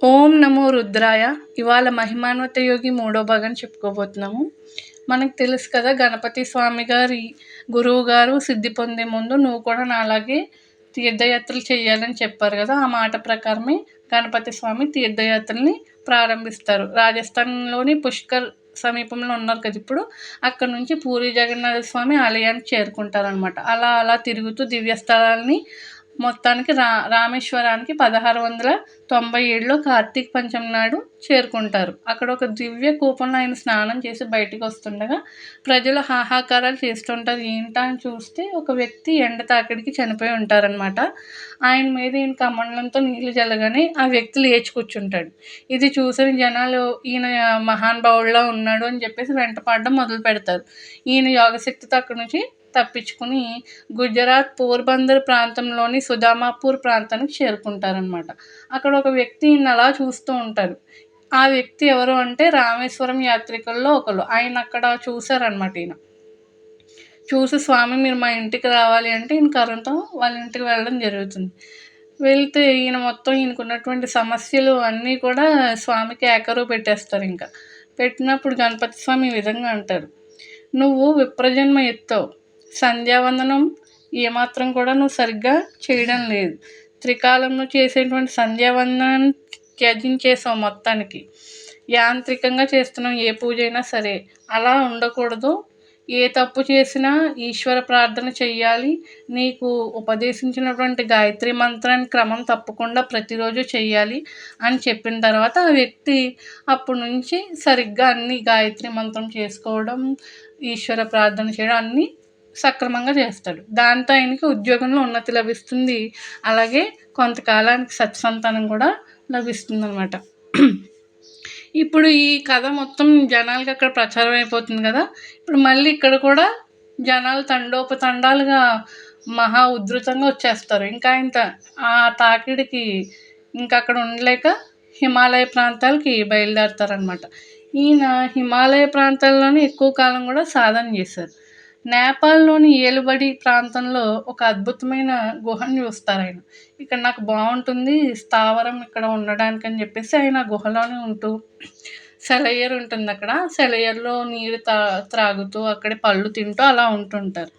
ఓం నమో రుద్రాయ. ఇవాళ మహిమాన్విత యోగి మూడో భాగం చెప్పుకోబోతున్నాము. మనకు తెలుసు కదా, గణపతి స్వామి గారి గురువు గారు సిద్ధి పొందే ముందు నువ్వు కూడా నాలాగే తీర్థయాత్రలు చేయాలని చెప్పారు కదా. ఆ మాట ప్రకారమే గణపతి స్వామి తీర్థయాత్రల్ని ప్రారంభిస్తారు. రాజస్థాన్లోని పుష్కర్ సమీపంలో ఉన్నారు కదా ఇప్పుడు. అక్కడ నుంచి పూరి జగన్నాథ స్వామి ఆలయానికి చేరుకుంటారనమాట. అలా అలా తిరుగుతూ దివ్యస్థలాల్ని మొత్తానికి రామేశ్వరానికి 1697లో కార్తీక పంచమి నాడు చేరుకుంటారు. అక్కడ ఒక దివ్య కూపంలో ఆయన స్నానం చేసి బయటికి వస్తుండగా ప్రజలు హాహాకారాలు చేస్తుంటారు. ఏంటా అని చూస్తే ఒక వ్యక్తి ఎండ తాకిడికి చనిపోయి ఉంటారనమాట. ఆయన మీద ఈయన కమండలంతో నీళ్లు జల్లగానే ఆ వ్యక్తి లేచి కూర్చుంటాడు. ఇది చూసిన జనాలు ఈయన మహానుభావుడిలా ఉన్నాడు అని చెప్పేసి వెంటపడడం మొదలు పెడతారు. ఈయన యోగశక్తితో అక్కడి నుంచి తప్పించుకుని గుజరాత్ పోర్బందర్ ప్రాంతంలోని సుదామాపూర్ ప్రాంతానికి చేరుకుంటారనమాట. అక్కడ ఒక వ్యక్తి ఈయన అలా చూస్తూ ఉంటారు. ఆ వ్యక్తి ఎవరు అంటే రామేశ్వరం యాత్రికుల్లో ఒకరు. ఆయన అక్కడ చూశారనమాట. ఈయన చూసి, స్వామి మీరు మా ఇంటికి రావాలి అంటే ఈయన కరుణతో వాళ్ళ ఇంటికి వెళ్ళడం జరుగుతుంది. వెళ్తే ఈయన మొత్తం ఈయనకున్నటువంటి సమస్యలు అన్నీ కూడా స్వామికి ఏకరువు పెట్టేస్తారు. ఇంకా పెట్టినప్పుడు గణపతి స్వామి ఈ విధంగా అంటారు, నువ్వు విప్రజన్మ ఎత్తావు, సంధ్యావందనం ఏమాత్రం కూడా నువ్వు సరిగ్గా చేయడం లేదు, త్రికాలంలో చేసేటువంటి సంధ్యావందనాన్ని త్యజించేసావు, మొత్తానికి యాంత్రికంగా చేస్తున్నావు ఏ పూజ అయినా సరే. అలా ఉండకూడదు, ఏ తప్పు చేసినా ఈశ్వర ప్రార్థన చెయ్యాలి, నీకు ఉపదేశించినటువంటి గాయత్రి మంత్రాన్ని క్రమం తప్పకుండా ప్రతిరోజు చెయ్యాలి అని చెప్పిన తర్వాత ఆ వ్యక్తి అప్పటి నుంచి సరిగ్గా అన్ని గాయత్రి మంత్రం చేసుకోవడం, ఈశ్వర ప్రార్థన చేయడం అన్నీ సక్రమంగా చేస్తాడు. దాంతో ఆయనకి ఉద్యోగంలో ఉన్నతి లభిస్తుంది. అలాగే కొంతకాలానికి సత్సంతానం కూడా లభిస్తుంది అనమాట. ఇప్పుడు ఈ కథ మొత్తం జనాలకి అక్కడ ప్రచారం అయిపోతుంది కదా. ఇప్పుడు మళ్ళీ ఇక్కడ కూడా జనాలు తండోపతండాలుగా మహా ఉధృతంగా వచ్చేస్తారు. ఇంకా ఇంత ఆ తాకిడికి ఇంకా అక్కడ ఉండలేక హిమాలయ ప్రాంతాలకి బయలుదేరతారనమాట. ఈయన హిమాలయ ప్రాంతాల్లోనే ఎక్కువ కాలం కూడా సాధన చేశారు. నేపాల్లోని ఏలుబడి ప్రాంతంలో ఒక అద్భుతమైన గుహను చూస్తారు ఆయన. ఇక్కడ నాకు బాగుంటుంది స్థావరం ఇక్కడ ఉండడానికి అని చెప్పేసి ఆయన గుహలోనే ఉంటూ, సెలయేరు ఉంటుంది అక్కడ, సెలయేరులో నీరు త్రాగుతూ అక్కడే పళ్ళు తింటూ అలా ఉంటుంటారు.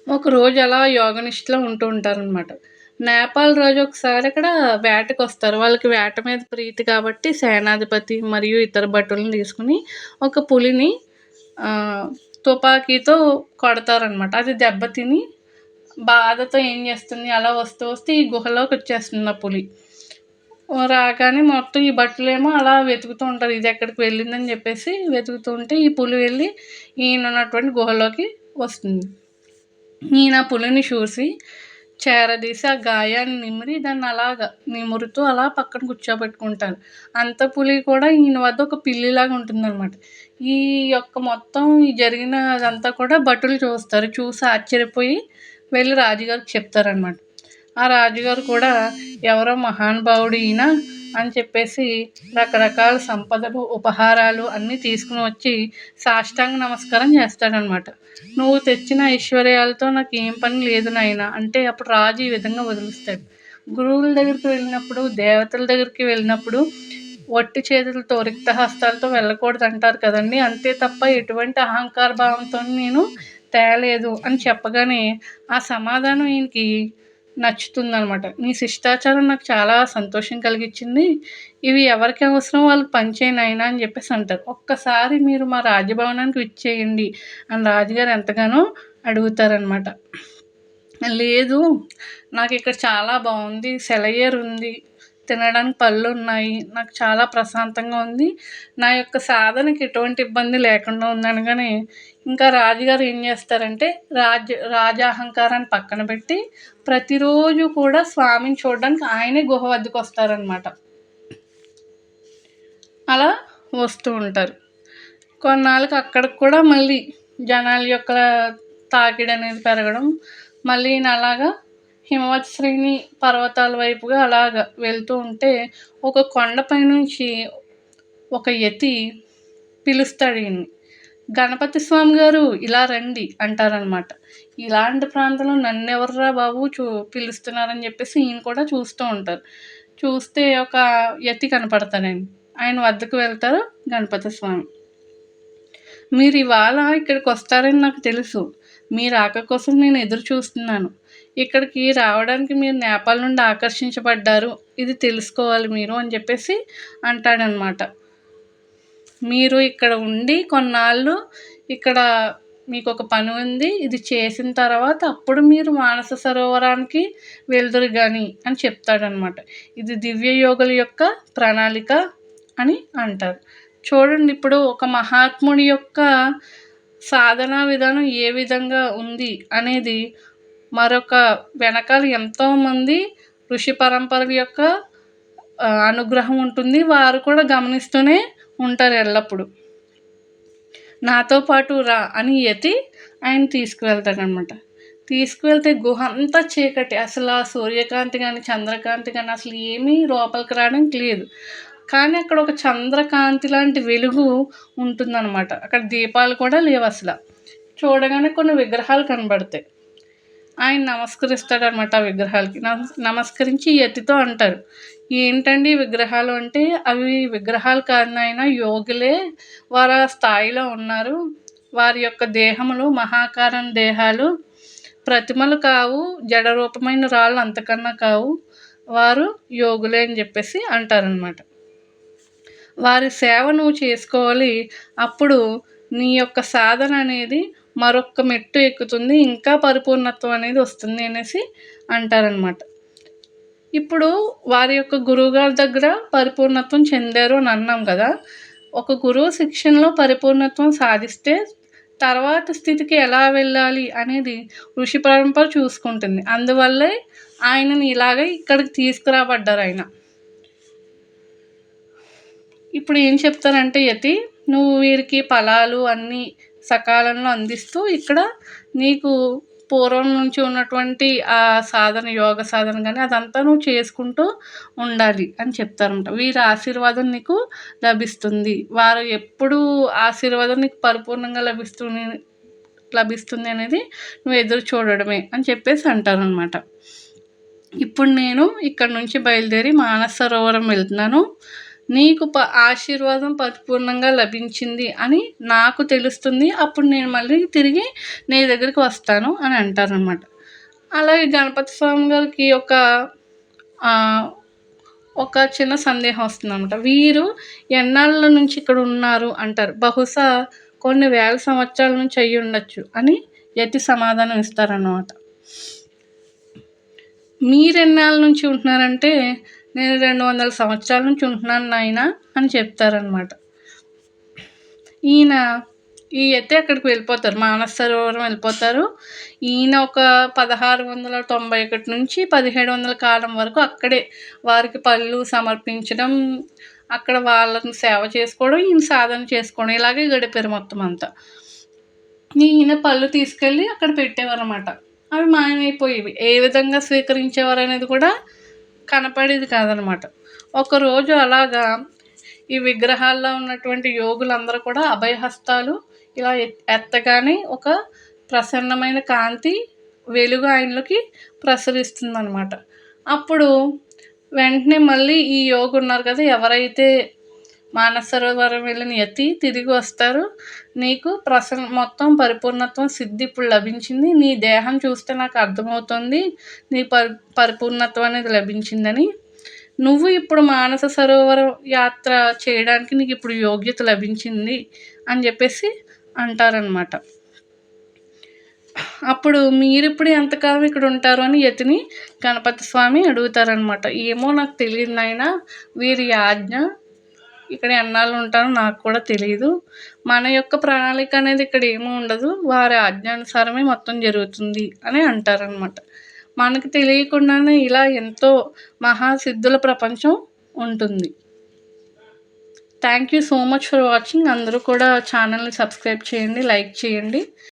ఒకరోజు అలా యోగనిష్టలో ఉంటూ ఉంటారనమాట. నేపాల్ రోజు ఒకసారి అక్కడ వేటకు వస్తారు. వాళ్ళకి వేట మీద ప్రీతి కాబట్టి సేనాధిపతి మరియు ఇతర భటులను తీసుకుని ఒక పులిని తుపాకీతో కొడతారనమాట. అది దెబ్బతిని బాధతో ఏం చేస్తుంది, అలా వస్తూ వస్తే ఈ గుహలోకి వచ్చేస్తుంది ఆ పులి. రాగానే మొత్తం ఈ భటులేమో అలా వెతుకుతూ ఉంటారు, ఇది ఎక్కడికి వెళ్ళిందని చెప్పేసి వెతుకుతూ ఉంటే ఈ పులి వెళ్ళి ఈయన ఉన్నటువంటి గుహలోకి వస్తుంది. ఈయన పులిని చూసి చేరదీసి ఆ గాయాన్ని నిమిరి దాన్ని అలాగా నిమురుతూ అలా పక్కన కూర్చోబెట్టుకుంటారు. అంత పులి కూడా ఈయన వద్ద ఒక పిల్లిలాగా ఉంటుందన్నమాట. ఈ యొక్క మొత్తం ఈ జరిగినదంతా కూడా భటులు చూస్తారు. చూసి ఆశ్చర్యపోయి వెళ్ళి రాజుగారికి చెప్తారనమాట. ఆ రాజుగారు కూడా ఎవరో మహానుభావుడు ఈయన అని చెప్పేసి రకరకాల సంపదలు, ఉపహారాలు అన్నీ తీసుకుని వచ్చి సాష్టాంగ నమస్కారం చేస్తాడనమాట. నువ్వు తెచ్చిన ఐశ్వర్యాలతో నాకు ఏం పని లేదు నాయన అంటే అప్పుడు రాజు ఈ విధంగా వదిలిస్తాడు. గురువుల దగ్గరికి వెళ్ళినప్పుడు, దేవతల దగ్గరికి వెళ్ళినప్పుడు వట్టి చేతులతో, రిక్త హస్తాలతో వెళ్ళకూడదు అంటారు కదండి. అంతే తప్ప ఎటువంటి అహంకార భావంతో నేను తేలేదు అని చెప్పగానే ఆ సమాధానం ఈయనకి నచ్చుతుందనమాట. నీ శిష్టాచారం నాకు చాలా సంతోషం కలిగించింది, ఇవి ఎవరికి అవసరం వాళ్ళకి పనిచేయను అయినా అని చెప్పేసి అంటారు. ఒక్కసారి మీరు మా రాజభవనానికి విచ్చేయండి అని రాజుగారు ఎంతగానో అడుగుతారనమాట. లేదు, నాకు ఇక్కడ చాలా బాగుంది, సెలయేరు ఉంది, తినడానికి పళ్ళు ఉన్నాయి, నాకు చాలా ప్రశాంతంగా ఉంది, నా యొక్క సాధనకి ఎటువంటి ఇబ్బంది లేకుండా ఉందనగానే ఇంకా రాజుగారు ఏం చేస్తారంటే రాజాహంకారాన్ని పక్కన పెట్టి ప్రతిరోజు కూడా స్వామిని చూడడానికి ఆయనే గుహ వద్దకు వస్తారనమాట. అలా వస్తూ ఉంటారు. కొన్నాళ్ళకి అక్కడికి కూడా మళ్ళీ జనాల యొక్క తాకిడి అనేది పెరగడం, మళ్ళీ అలాగా హిమవత్ శ్రేణి పర్వతాల వైపుగా అలాగ వెళ్తూ ఉంటే ఒక కొండపై నుంచి ఒక యతి పిలుస్తాడు ఈయన్ని. గణపతి స్వామి గారు ఇలా రండి అంటారనమాట. ఇలాంటి ప్రాంతంలో నన్నెవర్రా బాబు పిలుస్తున్నారని చెప్పేసి ఈయన కూడా చూస్తూ ఉంటారు. చూస్తే ఒక యతి కనపడతాడండి. ఆయన వద్దకు వెళ్తారు గణపతి స్వామి. మీరు ఇవాళ ఇక్కడికి వస్తారని నాకు తెలుసు. మీ రాక కోసం నేను ఎదురు చూస్తున్నాను. ఇక్కడికి రావడానికి మీరు నేపాల్ నుండి ఆకర్షించబడ్డారు. ఇది తెలుసుకోవాలి మీరు అని చెప్పేసి అంటాడనమాట. మీరు ఇక్కడ ఉండి కొన్నాళ్ళు ఇక్కడ మీకు ఒక పని ఉంది. ఇది చేసిన తర్వాత అప్పుడు మీరు మానస సరోవరానికి వెళ్దురు గాని అని చెప్తాడనమాట. ఇది దివ్య యోగుల యొక్క ప్రణాళిక అని అంటారు. చూడండి, ఇప్పుడు ఒక మహాత్ముడి యొక్క సాధనా విధానం ఏ విధంగా ఉంది అనేది మరొక వెనకాల ఎంతోమంది ఋషి పరంపరల యొక్క అనుగ్రహం ఉంటుంది. వారు కూడా గమనిస్తూనే ఉంటారు ఎల్లప్పుడూ. నాతో పాటు రా అని యతి ఆయన తీసుకువెళ్తాడనమాట. తీసుకువెళ్తే గుహ అంతా చీకటి. అసలు ఆ సూర్యకాంతి కానీ చంద్రకాంతి కానీ అసలు ఏమీ లోపలికి రావడానికి లేదు. కానీ అక్కడ ఒక చంద్రకాంతి లాంటి వెలుగు ఉంటుందన్నమాట. అక్కడ దీపాలు కూడా లేవు అసలు. చూడగానే కొన్ని విగ్రహాలు కనబడతాయి. ఆయన నమస్కరిస్తాడనమాట ఆ విగ్రహాలకి. నమస్కరించి యతితో అంటారు, ఏంటండి విగ్రహాలు అంటే, అవి విగ్రహాలు కాదు నాయన, యోగులే. వారు ఆ స్థాయిలో ఉన్నారు. వారి యొక్క దేహములు మహాకారం దేహాలు, ప్రతిమలు కావు, జడరూపమైన రాళ్ళు అంతకన్నా కావు. వారు యోగులే అని చెప్పేసి అంటారనమాట. వారి సేవ నువ్వు చేసుకోవాలి. అప్పుడు నీ యొక్క సాధన అనేది మరొక మెట్టు ఎక్కుతుంది, ఇంకా పరిపూర్ణత్వం అనేది వస్తుంది అనేసి అంటారనమాట. ఇప్పుడు వారి యొక్క గురువుగారి దగ్గర పరిపూర్ణత్వం చెందారు అని అన్నాం కదా. ఒక గురువు శిక్షణలో పరిపూర్ణత్వం సాధిస్తే తర్వాత స్థితికి ఎలా వెళ్ళాలి అనేది ఋషి పరంపర చూసుకుంటుంది. అందువల్లే ఆయనని ఇలాగే ఇక్కడికి తీసుకురాబడ్డారు ఆయన. ఇప్పుడు ఏం చెప్తారంటే యతి, నువ్వు వీరికి ఫలాలు అన్నీ సకాలంలో అందిస్తూ ఇక్కడ నీకు పూర్వం నుంచి ఉన్నటువంటి ఆ సాధన, యోగ సాధన కానీ అదంతా నువ్వు చేసుకుంటూ ఉండాలి అని చెప్తారన్నమాట. వీరి ఆశీర్వాదం నీకు లభిస్తుంది. వారు ఎప్పుడు ఆశీర్వాదం నీకు పరిపూర్ణంగా లభిస్తుంది అనేది నువ్వు ఎదురు చూడడమే అని చెప్పేసి అంటారనమాట. ఇప్పుడు నేను ఇక్కడ నుంచి బయలుదేరి మానస సరోవరం వెళ్తున్నాను. నీకు ఆశీర్వాదం పరిపూర్ణంగా లభించింది అని నాకు తెలుస్తుంది. అప్పుడు నేను మళ్ళీ తిరిగి నీ దగ్గరికి వస్తాను అని అంటారనమాట. అలాగే గణపతి స్వామి గారికి ఒక చిన్న సందేహం వస్తుందన్నమాట. వీరు ఎన్నాళ్ళ నుంచి ఇక్కడ ఉన్నారు అంటారు. బహుశా కొన్ని వేల సంవత్సరాల నుంచి అయ్యి ఉండొచ్చు అని యతి సమాధానం ఇస్తారన్నమాట. మీరెన్నాళ్ళ నుంచి ఉంటున్నారంటే, నేను 200 సంవత్సరాల నుంచి ఉంటున్నాను నాయన అని చెప్తారనమాట. ఈ యతి అక్కడికి వెళ్ళిపోతారు, మానస సరోవరం వెళ్ళిపోతారు. ఈయన ఒక 1691 నుంచి 1700 కాలం వరకు అక్కడే వారికి పళ్ళు సమర్పించడం, అక్కడ వాళ్ళని సేవ చేసుకోవడం, ఈయన సాధన చేసుకోవడం, ఇలాగే గడిపారు మొత్తం అంతా. ఈయన పళ్ళు తీసుకెళ్ళి అక్కడ పెట్టేవారు అన్నమాట. అవి మాయమైపోయేవి. ఏ విధంగా స్వీకరించేవారు అనేది కూడా కనపడేది కాదనమాట. ఒకరోజు అలాగా ఈ విగ్రహాల్లో ఉన్నటువంటి యోగులందరూ కూడా అభయహస్తాలు ఇలా ఎత్తగానే ఒక ప్రసన్నమైన కాంతి, వెలుగు ఆయనలోకి ప్రసరిస్తుందన్నమాట. అప్పుడు వెంటనే మళ్ళీ ఈ యోగు ఉన్నారు కదా, ఎవరైతే మానస సరోవరం వెళ్ళిన యతి తిరిగి వస్తారు. నీకు మొత్తం పరిపూర్ణత్వం సిద్ధి ఇప్పుడు లభించింది. నీ దేహం చూస్తే నాకు అర్థమవుతుంది నీ పరిపూర్ణత్వం అనేది లభించిందని. నువ్వు ఇప్పుడు మానస సరోవరం యాత్ర చేయడానికి నీకు ఇప్పుడు యోగ్యత లభించింది అని చెప్పేసి అంటారనమాట. అప్పుడు మీరిప్పుడు ఎంతకాలం ఇక్కడ ఉంటారు అని యతిని గణపతి స్వామి అడుగుతారనమాట. ఏమో నాకు తెలియదు నాయన, వీరి ఆజ్ఞ, ఇక్కడ ఎన్నాళ్ళు ఉంటానో నాకు కూడా తెలియదు. మన యొక్క ప్రణాళిక అనేది ఇక్కడ ఏమీ ఉండదు, వారి ఆజ్ఞానుసారమే మొత్తం జరుగుతుంది అని అంటారనమాట. మనకు తెలియకుండానే ఇలా ఎంతో మహాసిద్ధుల ప్రపంచం ఉంటుంది. Thank you so much for watching. అందరూ కూడా ఛానల్ని సబ్స్క్రైబ్ చేయండి, లైక్ చేయండి.